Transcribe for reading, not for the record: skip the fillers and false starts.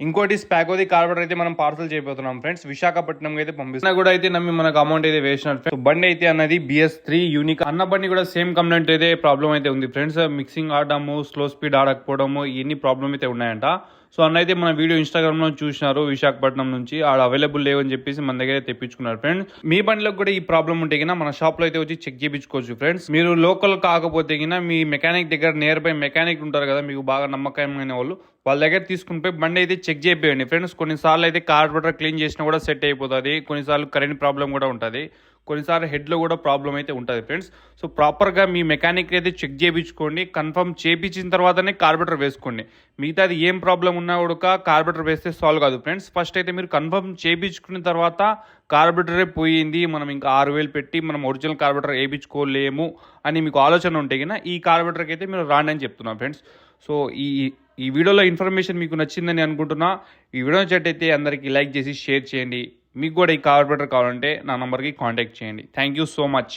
ఇంకోటి స్పాకోది కార్బోరేటర్ అయితే మనం పార్సల్ చేయబోతున్నాం ఫ్రెండ్స్. విశాఖపట్నం అయితే పంపిస్తున్నా కూడా అయితే నమ్మి మనకు అమౌంట్ అయితే వేసినట్టు. సో బండి అయితే అన్నది BS3 యూనిక్ అన్న బండి కూడా సేమ్ కంప్లైంట్ అయితే ప్రాబ్లం అయితే ఉంది ఫ్రెండ్స్. మిక్సింగ్ ఆడము, స్లో స్పీడ్ ఆడకపోవడము, ఇన్ని ప్రాబ్లం అయితే ఉన్నాయంట. సో అన్న అయితే మన వీడియో ఇన్స్టాగ్రామ్ లో చూసినారు, విశాఖపట్నం నుంచి ఆడ అవైలబుల్ లేవని చెప్పేసి మన దగ్గర తెప్పించుకున్నారు ఫ్రెండ్స్. మీ బండిలో కూడా ఈ ప్రాబ్లం ఉంటే గినా మన షాప్ లో అయితే వచ్చి చెక్ చేయించుకోవచ్చు ఫ్రెండ్స్. మీరు లోకల్ కాకపోతే గినా మీ మెకానిక్ దగ్గర నియర్ బై మెకానిక్ ఉంటారు కదా, మీకు బాగా నమ్మకమైన వాళ్ళు, వాళ్ళ దగ్గర తీసుకుని పోయి బండి అయితే చెక్ చేయండి ఫ్రెండ్స్. కొన్నిసార్లు అయితే కార్బోరేటర్ క్లీన్ చేసినా కూడా సెట్ అయిపోతుంది, కొన్నిసార్లు కరెంట్ ప్రాబ్లం కూడా ఉంటుంది, కొన్నిసార్లు హెడ్లో కూడా ప్రాబ్లం అయితే ఉంటుంది ఫ్రెండ్స్. సో ప్రాపర్గా మీ మెకానిక్ అయితే చెక్ చేయించుకోండి, కన్ఫర్మ్ చేయించిన తర్వాతనే కార్బోరేటర్ వేసుకోండి. మిగతాది ఏం ప్రాబ్లం ఉన్నా కూడా కార్బోరేటర్ వేస్తే సాల్వ్ కాదు ఫ్రెండ్స్. ఫస్ట్ అయితే మీరు కన్ఫర్మ్ చేయించుకున్న తర్వాత కార్బోరేటరే పోయింది, మనం ఇంకా 6,000 పెట్టి మనం ఒరిజినల్ కార్బోరేటర్ వేయించుకోలేము అని మీకు ఆలోచన ఉంటే కన్నా ఈ కార్బోరేటర్కి అయితే మీరు రాండి అని చెప్తున్నాను ఫ్రెండ్స్. సో ఈ వీడియోలో ఇన్ఫర్మేషన్ మీకు నచ్చిందని అనుకుంటున్నా. ఈ వీడియో నచ్చినట్టయితే అందరికీ లైక్ చేసి షేర్ చేయండి. మీకు కూడా ఈ కార్బోరేటర్ కావాలంటే నా నంబర్కి కాంటాక్ట్ చేయండి. Thank you so much.